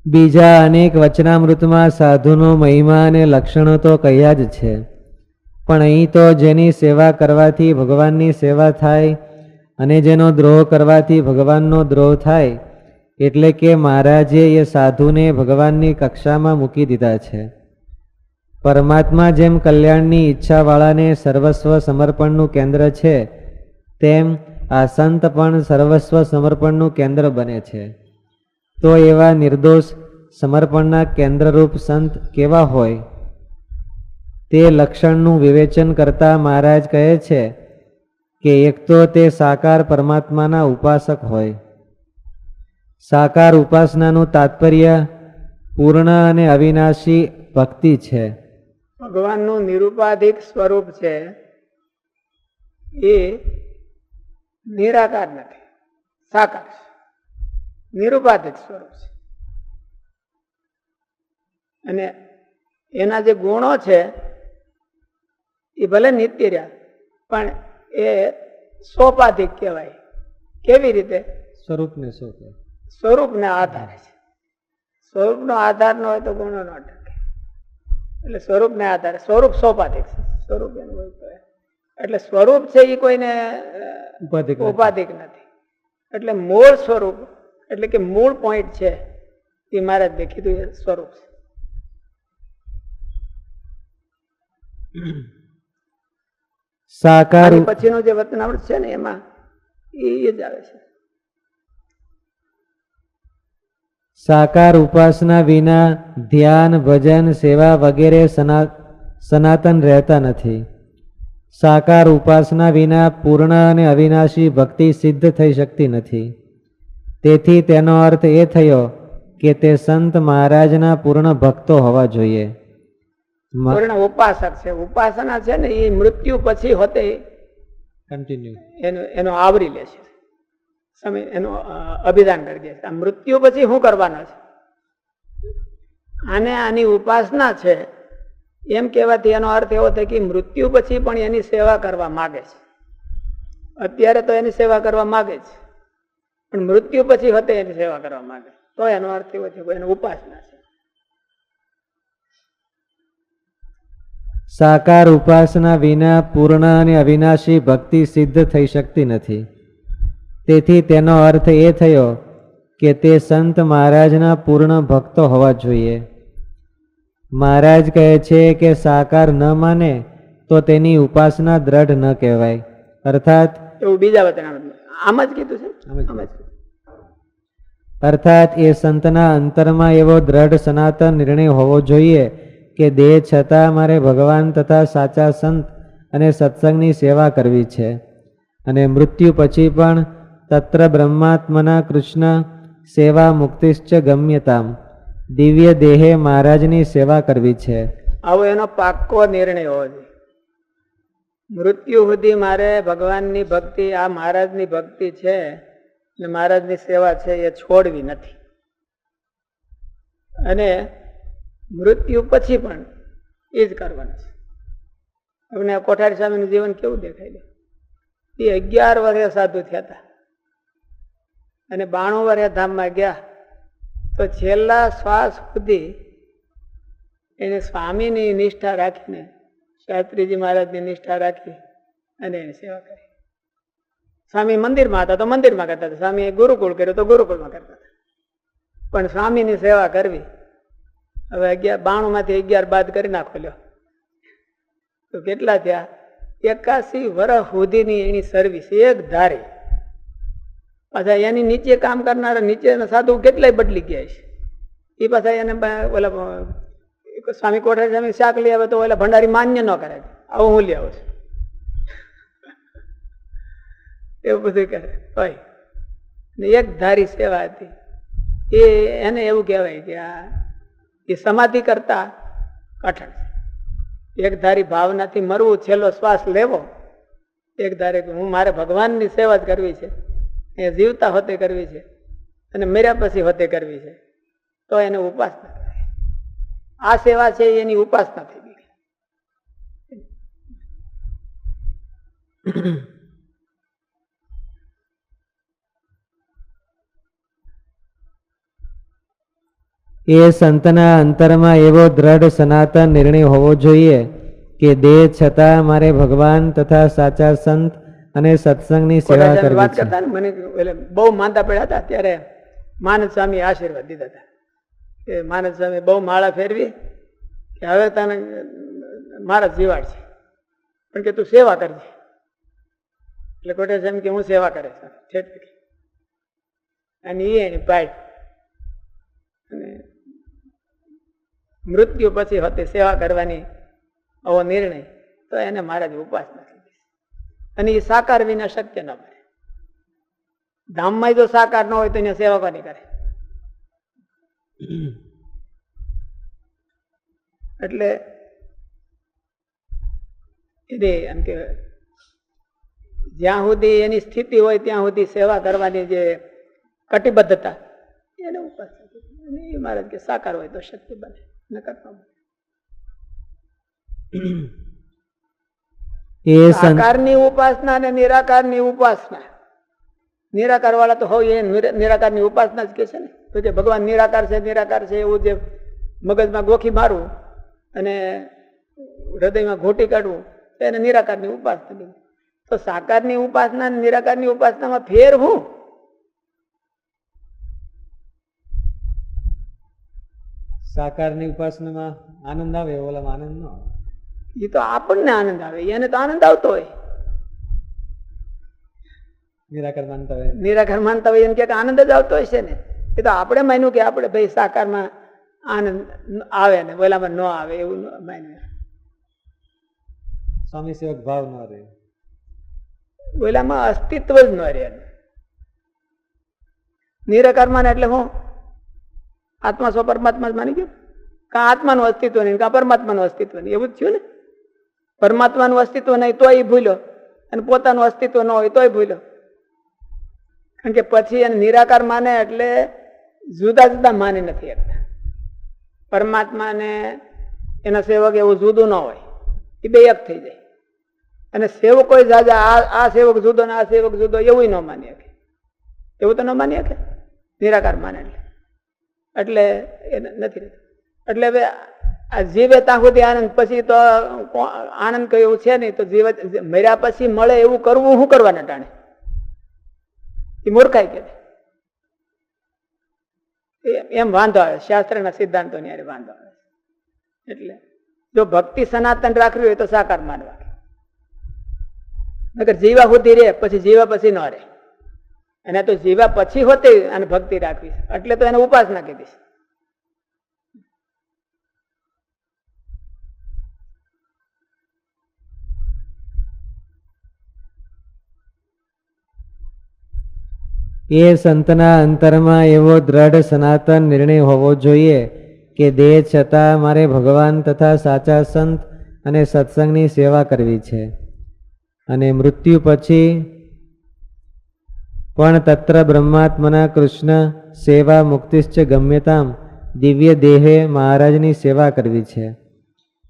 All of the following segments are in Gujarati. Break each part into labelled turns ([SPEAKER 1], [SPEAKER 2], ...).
[SPEAKER 1] બીજા અનેક વચનામૃતમાં સાધુનો મહિમા અને લક્ષણો તો કહ્યા જ છે, પણ અહીં તો જેની સેવા કરવાથી ભગવાનની સેવા થાય અને જેનો દ્રોહ કરવાથી ભગવાનનો દ્રોહ થાય, એટલે કે મહારાજે એ સાધુને ભગવાનની કક્ષામાં મૂકી દીધા છે. પરમાત્મા જેમ કલ્યાણની ઈચ્છાવાળાને સર્વસ્વ સમર્પણનું કેન્દ્ર છે, તેમ આ સંત પણ સર્વસ્વ સમર્પણનું કેન્દ્ર બને છે. તો એવા નિર્દોષ સમર્પણના કેન્દ્રરૂપ સંત કેવા હોય તે લક્ષણનું વિવેચન કરતા મહારાજ કહે છે કે એક તો તે સાકાર પરમાત્માના ઉપાસક હોય. સાકાર ઉપાસનાનું તાત્પર્ય પૂર્ણ અને અવિનાશી ભક્તિ છે.
[SPEAKER 2] ભગવાનનું નિરુપાધિક સ્વરૂપ છે એ નિરાકાર નથી, સાકાર છે, નિરુપાધિક સ્વરૂપ છે. અને એના જે ગુણો છે એ ભલે નિત્ય રહ્યા, પણ એ સોપાધિક કહેવાય. કેવી રીતે?
[SPEAKER 1] સ્વરૂપને શું કહે?
[SPEAKER 2] સ્વરૂપને આધારે છે. સ્વરૂપનો આધાર ન હોય તો ગુણો ન ટકે. એટલે સ્વરૂપને આધારે, સ્વરૂપ સોપાધિક છે. સ્વરૂપ એનું એટલે સ્વરૂપ છે એ કોઈને ઉપાધિક નથી. એટલે મૂળ સ્વરૂપ એટલે કે મૂળ પોઈન્ટ છે એ મહારાજે કીધું એ સ્વરૂપ છે.
[SPEAKER 1] સાકાર
[SPEAKER 2] પછીનું જે વચનામૃત છે ને એમાં એ જ આવે છે.
[SPEAKER 1] સાકાર ઉપાસના વિના ધ્યાન, ભજન, સેવા વગેરે સનાતન રહેતા નથી. સાકાર ઉપાસના વિના પૂર્ણ અને અવિનાશી ભક્તિ સિદ્ધ થઈ શકતી નથી. તેથી તેનો અર્થ એ થયો કે તે સંત મહારાજના પૂર્ણ ભક્તો હોવા જોઈએ.
[SPEAKER 2] પૂર્ણ ઉપાસક છે. ઉપાસના છે ને એ મૃત્યુ પછી હોતે
[SPEAKER 1] કન્ટિન્યુ
[SPEAKER 2] એનો આવરી લે છે, એનું અભિદાન કરી દે છે. મૃત્યુ પછી શું કરવાનો છે? આને આની ઉપાસના છે એમ કહેવાથી એનો અર્થ એવો થાય કે મૃત્યુ પછી પણ એની સેવા કરવા માગે છે. અત્યારે તો એની સેવા કરવા માગે છે, પણ મૃત્યુ પછી હોતે એની સેવા કરવા માગે, તો એનો અર્થ એવો છે એની ઉપાસના છે.
[SPEAKER 1] સાકાર ઉપાસના વિના પૂર્ણ અને અવિનાશી ભક્તિ સિદ્ધ થઈ શકતી નથી. તેથી તેનો અર્થ એ થયો કે તે સંત મહારાજના પૂર્ણ ભક્તો હોવા જોઈએ. મહારાજ કહે છે કે સાકાર ન માને તો તેની ઉપાસના દ્રઢ ન કહેવાય. અર્થાત
[SPEAKER 2] એવું બીજા વચન આમ જ કીધું છે.
[SPEAKER 1] અર્થાત એ સંતના અંતરમાં એવો દ્રઢ સનાતન નિર્ણય હોવો જોઈએ કે દેહ છતાં મારે ભગવાન તથા સાચા સંત અને સત્સંગની સેવા કરવી છે, અને મૃત્યુ પછી પણ તત્ર બ્રહ્માત્મના કૃષ્ણ સેવા મુક્તિશ્ચ ગમ્યતામ, દિવ્ય દેહે મહારાજની સેવા કરવી છે.
[SPEAKER 2] આવો એનો પાક્કો નિર્ણય હોવો જોઈએ. મૃત્યુ સુધી મારે ભગવાનની ભક્તિ, આ મહારાજની ભક્તિ છે ને મહારાજની સેવા છે એ છોડવી નથી. અને મૃત્યુ પછી પણ એ જ કરવાનું છે. આપણે કોઠારી સ્વામીનું જીવન કેવું દેખાય છે? એ 11 વર્ષે સાધુ થયા હતા અને 92 વર્ષે ધામમાં ગયા, તો છેલ્લા શ્વાસ સુધી એને સ્વામીની નિષ્ઠા રાખીને, શાસ્ત્રીજી મહારાજની નિષ્ઠા રાખી અને એની સેવા કરી. સ્વામી મંદિરમાં હતા તો મંદિરમાં કરતા હતા, સ્વામીએ ગુરુકુળ કર્યું તો ગુરુકુળમાં કરતા હતા, પણ સ્વામીની સેવા કરવી. હવે 92 માંથી 11 બાદ કરી નાખો લ્યો તો કેટલા થયા? 81 વર્ષ સુધીની એની સર્વિસ એક ધારી. પાછા એની નીચે કામ કરનારા નીચેના સાધુ કેટલાય બદલી ગયા છે. એ પાછા એને ઓલા સ્વામી કોઠારી સ્વામી શાક લઈ આવે તો ઓલા ભંડારી માન્ય ન કરે, આવું હું લઈ આવું છું, એવું બધું કરે હોય. એક ધારી સેવા હતી. એને એવું કહેવાય કે એ સમાધિ કરતા કઠણ. એક ધારી ભાવનાથી મરવું, છેલ્લો શ્વાસ લેવો એક ધારે હું મારે ભગવાનની સેવા જ કરવી છે, એ જીવતા હોતે કરવી છે અને મર્યા પછી હોતે કરવી છે, તો એને ઉપાસના કહેવાય. આ સેવા છે એની ઉપાસના થઈ ગઈ.
[SPEAKER 1] એ સંતના અંતરમાં એવો દ્રઢ સનાતન નિર્ણય હોવો જોઈએ કે દેહ છતાં મારે ભગવાન તથા સાચા સંત અને સત્સંગની સેવા કરવી
[SPEAKER 2] વાત
[SPEAKER 1] છે.
[SPEAKER 2] કરતા ને મને એટલે બહુ માંદા પડ્યા હતા ત્યારે માનદ સ્વામી આશીર્વાદ દીધા હતા કે માનદ સ્વામી બહુ માળા ફેરવી કે હવે તને મારા જીવાડ છે પણ કે તું સેવા કરજે. એટલે કોટેશ્વર સ્વામી કે હું સેવા કરે છે અને એને પાડ અને મૃત્યુ પછી હોતી સેવા કરવાની આવો નિર્ણય તો એને મહારાજ ઉપાસના કરી અને એ સાકાર વિના શક્ય ન બને. ધામમાં જો સાકાર ન હોય તો એને સેવા કોની કરે? એટલે એમ કે જ્યાં સુધી એની સ્થિતિ હોય ત્યાં સુધી સેવા કરવાની જે કટિબદ્ધતા એને ઉપાસના એ મહારાજ કે સાકાર હોય તો શક્ય બને નકર ન બને. સાકારની ઉપાસના અને નિરાકારની ઉપાસના. નિરાકાર વાળા તો હોય એ નિરાકારની ઉપાસના જ કે છે ને. તો જે ભગવાન નિરાકાર છે એવું જે મગજમાં ગોખી મારવું અને હૃદયમાં ઘોટી કાઢવું એને નિરાકારની ઉપાસના. તો સાકારની ઉપાસના અને નિરાકારની ઉપાસનામાં ફેર હું?
[SPEAKER 1] સાકારની ઉપાસનામાં આનંદ આવે, ઓલામાં આનંદ ન આવે.
[SPEAKER 2] એ તો આપણને આનંદ આવે, એને તો આનંદ આવતો હોય.
[SPEAKER 1] નિરાકાર માનતા હોય,
[SPEAKER 2] નિરાકાર માનતા હોય એને ક્યાંક આનંદ જ આવતો હોય છે ને. એ તો આપણે માન્યું કે આપણે ભાઈ સાકારમાં આનંદ આવે ને ઓલામાં ન આવે એવું માન્યું.
[SPEAKER 1] સ્વામી સેવક ભાવ ન રહે,
[SPEAKER 2] ઓલામાં અસ્તિત્વ જ ન રહે. નિરાકાર માને એટલે હું આત્મા સ્વ પરમાત્મા જ માની ગયો. કાં આત્માનું અસ્તિત્વ નહીં, કાં પરમાત્માનું અસ્તિત્વ નહીં, એવું જ થયું ને. પરમાત્માનું અસ્તિત્વ નહીં તોય ભૂલ્યો અને પોતાનું અસ્તિત્વ ન હોય તોય ભૂલ્યો. કારણ કે પછી એને નિરાકાર માને એટલે જુદા જુદા માની નથી શકતા. પરમાત્માને એના સેવક એવું જુદું ન હોય, એ બે એક થઈ જાય. અને સેવક કોઈ જાજા આ સેવક જુદો ને આ સેવક જુદો એવું ન માની શકે. એવું તો ન માની શકે નિરાકાર માને એટલે એ નથી. એટલે હવે આ જીવે ત્યાં સુધી આનંદ, પછી તો આનંદ કઈ એવું છે નહીં. તો જીવ મર્યા પછી મળે એવું કરવું શું કરવાના ટાણે? એ મૂર્ખાઈ કે એમ વાંધો આવે. શાસ્ત્રના સિદ્ધાંતો ની વાંધો આવે. એટલે જો ભક્તિ સનાતન રાખવી હોય તો સાકાર માનવા, નકર જીવા સુધી રે પછી જીવા પછી ન રે. અને તો જીવા પછી હોતે અને ભક્તિ રાખવી એટલે તો એને ઉપાસના કીધી.
[SPEAKER 1] એ સંતના અંતરમાં એવો દ્રઢ સનાતન નિર્ણય હોવો જોઈએ કે દેહ છતાં મારે ભગવાન તથા સાચા સંત અને સત્સંગની સેવા કરવી છે. અને મૃત્યુ પછી પણ તત્ર બ્રહ્માત્મના કૃષ્ણ સેવા મુક્તિશ્ચ ગમ્યતામ દિવ્ય દેહે મહારાજની સેવા કરવી છે.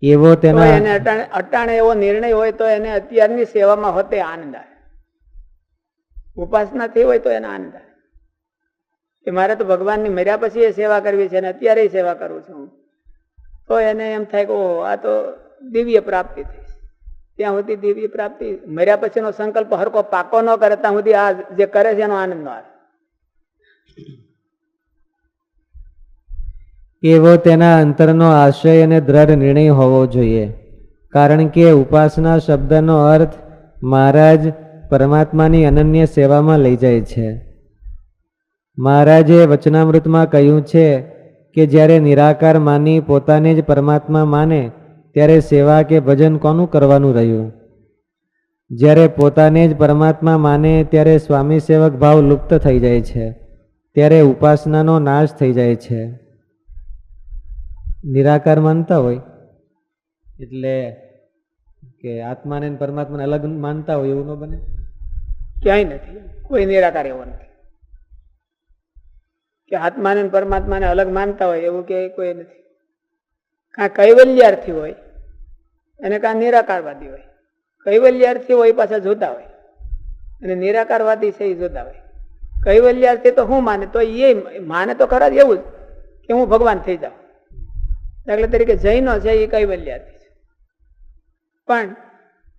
[SPEAKER 1] એવો તેના
[SPEAKER 2] એને અટાણે એવો નિર્ણય હોય તો એને અત્યારની સેવામાં હોતે આનંદ આવે. ઉપાસના થઈ હોય તો એને આનંદ આવે કે મારે તો ભગવાનની મર્યા પછી એ સેવા કરવી છે અને અત્યારે સેવા કરું છું. તો એને એમ થાય કે ઓહો આ તો દિવ્ય પ્રાપ્તિ થઈ. ત્યાં સુધી દિવ્ય પ્રાપ્તિ, મર્યા પછીનો સંકલ્પ હરકો પાકો ન કરે ત્યાં સુધી આ જે કરે છે એનો આનંદ ન આવે.
[SPEAKER 1] એવો તેના અંતરનો આશય અને દ્રઢ નિર્ણય હોવો જોઈએ. કારણ કે ઉપાસના શબ્દનો અર્થ મહારાજ પરમાત્માની અનન્ય સેવામાં લઈ જાય છે. મહારાજે વચનામૃતમાં કહ્યું છે કે જ્યારે નિરાકાર માની પોતાને જ પરમાત્મા માને ત્યારે સેવા કે ભજન કોનું કરવાનું રહ્યું? જ્યારે પોતાને જ પરમાત્મા માને ત્યારે સ્વામી સેવક ભાવ લુપ્ત થઈ જાય છે, ત્યારે ઉપાસનાનો નાશ થઈ જાય છે. નિરાકાર માનતા હોય એટલે કે આત્માને પરમાત્માને અલગ માનતા હોય એવું ન બને.
[SPEAKER 2] ક્યાંય નથી, કોઈ નિરાકાર એવો નથી કે આત્માને પરમાત્માને અલગ માનતા હોય એવું કે કોઈ નથી. કાં કૈવલ્યાર્થી હોય અને કાં નિરાકારવાદી હોય. કૈવલ્યાર્થી હોય પાછા જુદા હોય અને નિરાકારવાદી છે એ જુદા હોય. કૈવલ્યાર્થી તો શું માને? તો એ માને તો ખરા જ એવું જ કે હું ભગવાન થઈ જાઉં. દાખલા તરીકે જૈનો છે એ કૈવલ્યાર્થી છે, પણ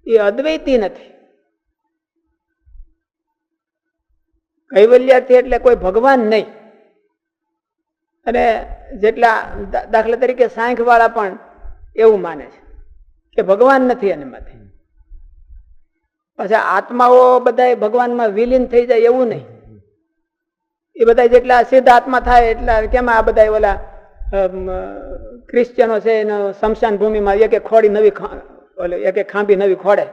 [SPEAKER 2] એ અદ્વૈતી નથી. કૈવલ્યાર્થી એટલે કોઈ ભગવાન નહીં. અને જેટલા દાખલા તરીકે સાંખ વાળા પણ એવું માને છે કે ભગવાન નથી એને માટે. પાછા આત્માઓ બધા ભગવાનમાં વિલીન થઈ જાય એવું નહીં. એ બધા જેટલા સિદ્ધ આત્મા થાય એટલા કેમ આ બધા ઓલા ક્રિશ્ચિયનો છે એનો સ્મશાન ભૂમિમાં એક એક ખોડી નવી એક એક ખાંભી નવી ખોડે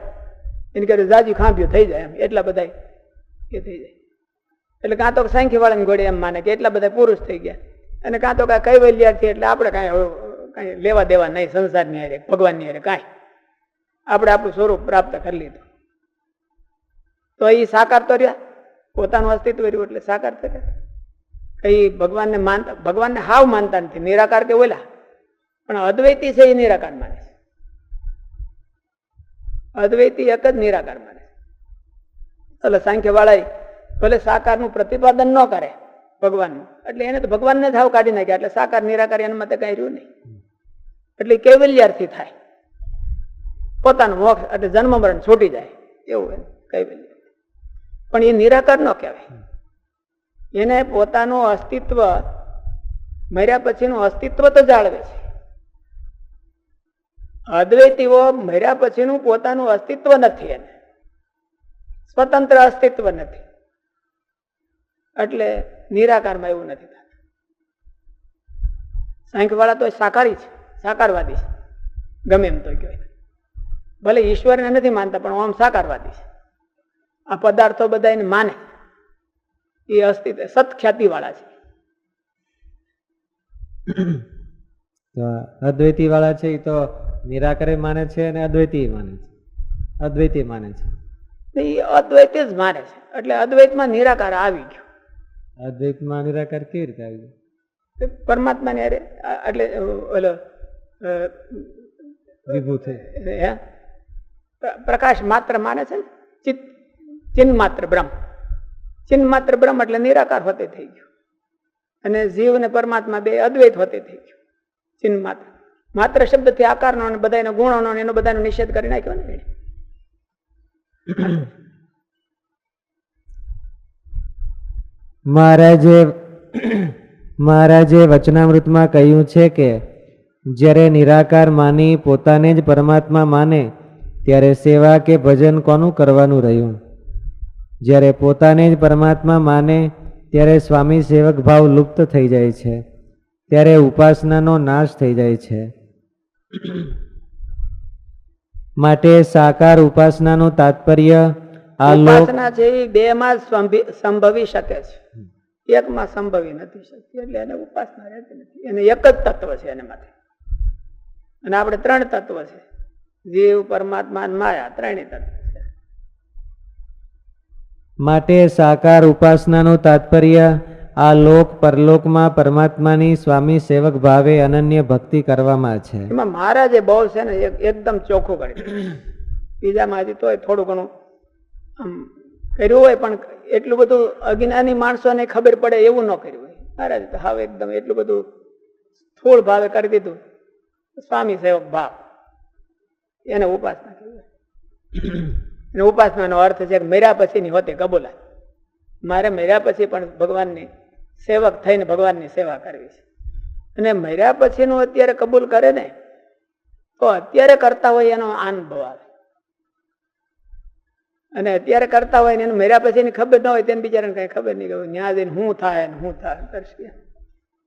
[SPEAKER 2] એની કરે જાજી ખાંભીઓ થઈ જાય એમ એટલા બધા એ થઈ જાય. એટલે કાં તો સાંખ્ય વાળાની ઘોડે એમ માને કે એટલા બધા પુરુષ થઈ ગયા, અને કાં તો કાંઈ કૈવલ્યાર્થી એટલે આપણે કાંઈ લેવા દેવા નહીં સંસારની હારે ભગવાનની હારે કાંઈ, આપણે આપણું સ્વરૂપ પ્રાપ્ત કરી લીધું. તો એ સાકાર તો રહ્યા, પોતાનું અસ્તિત્વ રહ્યું એટલે સાકાર તો રહ્યા. કઈ ભગવાનને માનતા, ભગવાનને હાવ માનતા નથી, નિરાકાર કે ઓલા, પણ અદ્વૈતી છે એ નિરાકાર માને છે. અદ્વૈતી એક જ નિરાકાર માને છે. એટલે સાંખ્ય વાળા ભલે સાકારનું પ્રતિપાદન ન કરે ભગવાનનું, એટલે એને તો ભગવાનને જ હાવ કાઢી નાખ્યા, એટલે સાકાર નિરાકાર એના માટે કઈ રહ્યું નહીં. એટલે કૈવલ્યાર્થી થાય, પોતાનું મોક્ષ એટલે જન્મ મરણ છૂટી જાય એવું કૈવલ્ય. પણ એ નિરાકાર ન કહેવાય. એને પોતાનું અસ્તિત્વ મર્યા પછીનું અસ્તિત્વ તો જાળવે છે. અદ્વૈતીઓ મર્યા પછીનું પોતાનું અસ્તિત્વ નથી, એને સ્વતંત્ર અસ્તિત્વ નથી, એટલે નિરાકારમાં એવું નથી થતું. સાંખ્ય વાળા તો સાકારી છે, સાકારવાદી છે, ગમે એમ તો કહેવાય. ભલે ઈશ્વરને નથી માનતા પણ આમ સાકારવાદી છે. આ પદાર્થો બધા એને માને, એ અસ્તિત્વ સત્ખ્યાતિ વાળા છે.
[SPEAKER 1] અદ્વૈતી વાળા છે એ તો નિરાકારે માને છે અને અદ્વૈતી માને છે, અદ્વૈતી માને છે.
[SPEAKER 2] એ અદ્વૈત જ માને છે, એટલે અદ્વૈતમાં નિરાકાર આવી ગયો.
[SPEAKER 1] અદ્વૈતમાં નિરાકાર કેવી રીતે આવી ગયો?
[SPEAKER 2] પરમાત્મા ને એટલે ઓલો
[SPEAKER 1] વિભૂત
[SPEAKER 2] પ્રકાશ માત્ર માને છે ને, ચિન્ન માત્ર બ્રહ્મ, ચિન્ન માત્ર બ્રહ્મ એટલે નિરાકાર હોતે થઈ ગયું. અને જીવ ને પરમાત્મા બે અદ્વૈત હોતે થઈ ગયું. ચિન્ન માત્ર, માત્ર શબ્દથી આકારનો અને બધાના ગુણોનો એનો બધાનો નિષેધ કરી નાખ્યો ને.
[SPEAKER 1] મહારાજે વચનામૃતમાં કહ્યું છે કે જ્યારે નિરાકાર માની પોતાને જ પરમાત્મા માને ત્યારે સેવા કે ભજન કોનું કરવાનું રહ્યું? જ્યારે પોતાને જ પરમાત્મા માને ત્યારે સ્વામી સેવક ભાવ લુપ્ત થઈ જાય છે, ત્યારે ઉપાસનાનો નાશ થઈ જાય છે. માટે સાકાર ઉપાસનાનું તાત્પર્ય આ
[SPEAKER 2] ઉપાસના છે એ બે માં સંભવી શકે છે, એકમાં સંભવી નથી શકતી, એટલે એને ઉપાસના રહેતી નથી. એને એક જ તત્વ છે એને માટે. અને આપણે ત્રણ તત્વ છે, જીવ, પરમાત્મા અને માયા, ત્રણેય તત્વ છે.
[SPEAKER 1] માટે સાકાર ઉપાસનાનું તાત્પર્ય આ લોક પરલોકમાં પરમાત્માની સ્વામી સેવક ભાવે અનન્ય ભક્તિ કરવામાં છે.
[SPEAKER 2] એમાં મહારાજે બહુ છે ને એકદમ ચોખ્ખું કરી, બીજામાં હજી તોય થોડું ઘણું આમ કર્યું હોય, પણ એટલું બધું અજ્ઞાની માણસોને ખબર પડે એવું ન કર્યું હોય. મહારાજ તો હવે એકદમ એટલું બધું સ્થૂળ ભાવે કરી દીધું. સ્વામી સેવક ભાવ એને ઉપાસના કહેવાય. અને ઉપાસનાનો અર્થ છે કે મર્યા પછીની હોતે કબૂલાય. મારે મર્યા પછી પણ ભગવાનની સેવક થઈને ભગવાનની સેવા કરવી છે. અને મર્યા પછીનું અત્યારે કબૂલ કરે ને તો અત્યારે કરતા હોય એનો અનુભવ આવે, અને અત્યારે કરતા હોય ને એને મર્યા પછીની ખબર ન હોય તેને બિચારાને કઈ ખબર નહીં કે ન્યા જઈને શું થાય ને શું થાય કરશે.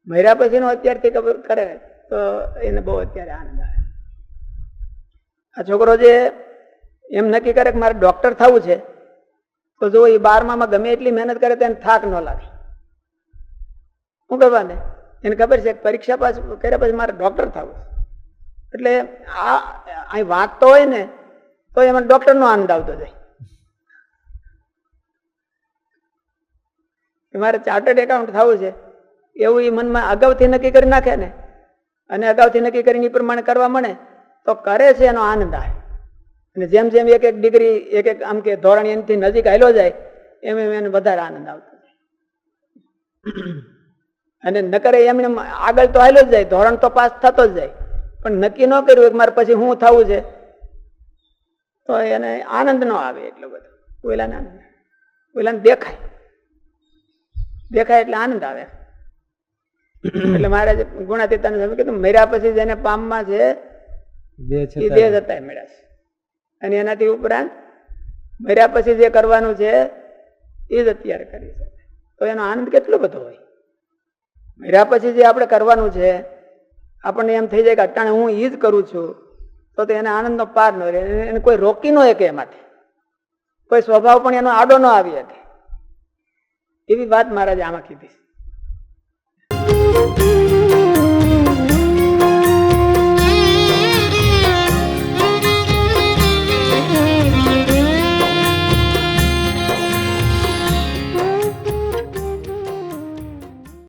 [SPEAKER 2] મર્યા પછીનું અત્યારથી કબૂલ કરે તો એને બહુ અત્યારે આનંદ આવે. આ છોકરો જે એમ નક્કી કરે કે મારે ડોક્ટર થવું છે, તો જો એ 12માં ગમે એટલી મહેનત કરે તો એને થાક ન લાગે. શું કરવા ને એને ખબર છે પરીક્ષા પાસ કર્યા પછી મારે ડોક્ટર થવું છે, એટલે આ અહીં વાંચતો હોય ને તો એમાં ડોક્ટર નો આનંદ આવતો જાય. મારે ચાર્ટર્ડ એકાઉન્ટ થવું છે એવું એ મનમાં અગાઉથી નક્કી કરી નાખે ને, અને અગાઉથી નક્કી કરીને એ પ્રમાણે કરવા મળે તો કરે છે એનો આનંદ આવે. અને જેમ જેમ એક એક ડિગ્રી એક એક આમ કે ધોરણ એનાથી નજીક આવેલો જાય એમ એમ એને વધારે આનંદ આવતો જાય. અને ન કરે એમને આગળ તો હાલ્યો જ જાય, ધોરણ તો પાસ થતો જ જાય, પણ નક્કી ન કર્યું કે મારે પછી શું થવું છે તો એને આનંદ ન આવે એટલો બધો. ઓલાને આનંદ, ઓલાને દેખાય એટલે આનંદ આવે. એટલે મહારાજ ગુણાતીતાને સમય કીધું મર્યા પછી જેને પામમાં છે એ દેહ જતા મળ્યા છે, અને એનાથી ઉપરાંત મર્યા પછી જે કરવાનું છે એ જ અત્યારે કરી શકે. તો એનો આનંદ કેટલો બધો હોય. મર્યા પછી જે આપણે કરવાનું છે આપણને એમ થઈ જાય કે અટાણે હું એ જ કરું છું, તો એના આનંદનો પાર ન રહે. એને કોઈ રોકી ન શકે, એમાંથી કોઈ સ્વભાવ પણ એનો આડો ન આવી શકે. એવી વાત મહારાજે આમાં કીધી.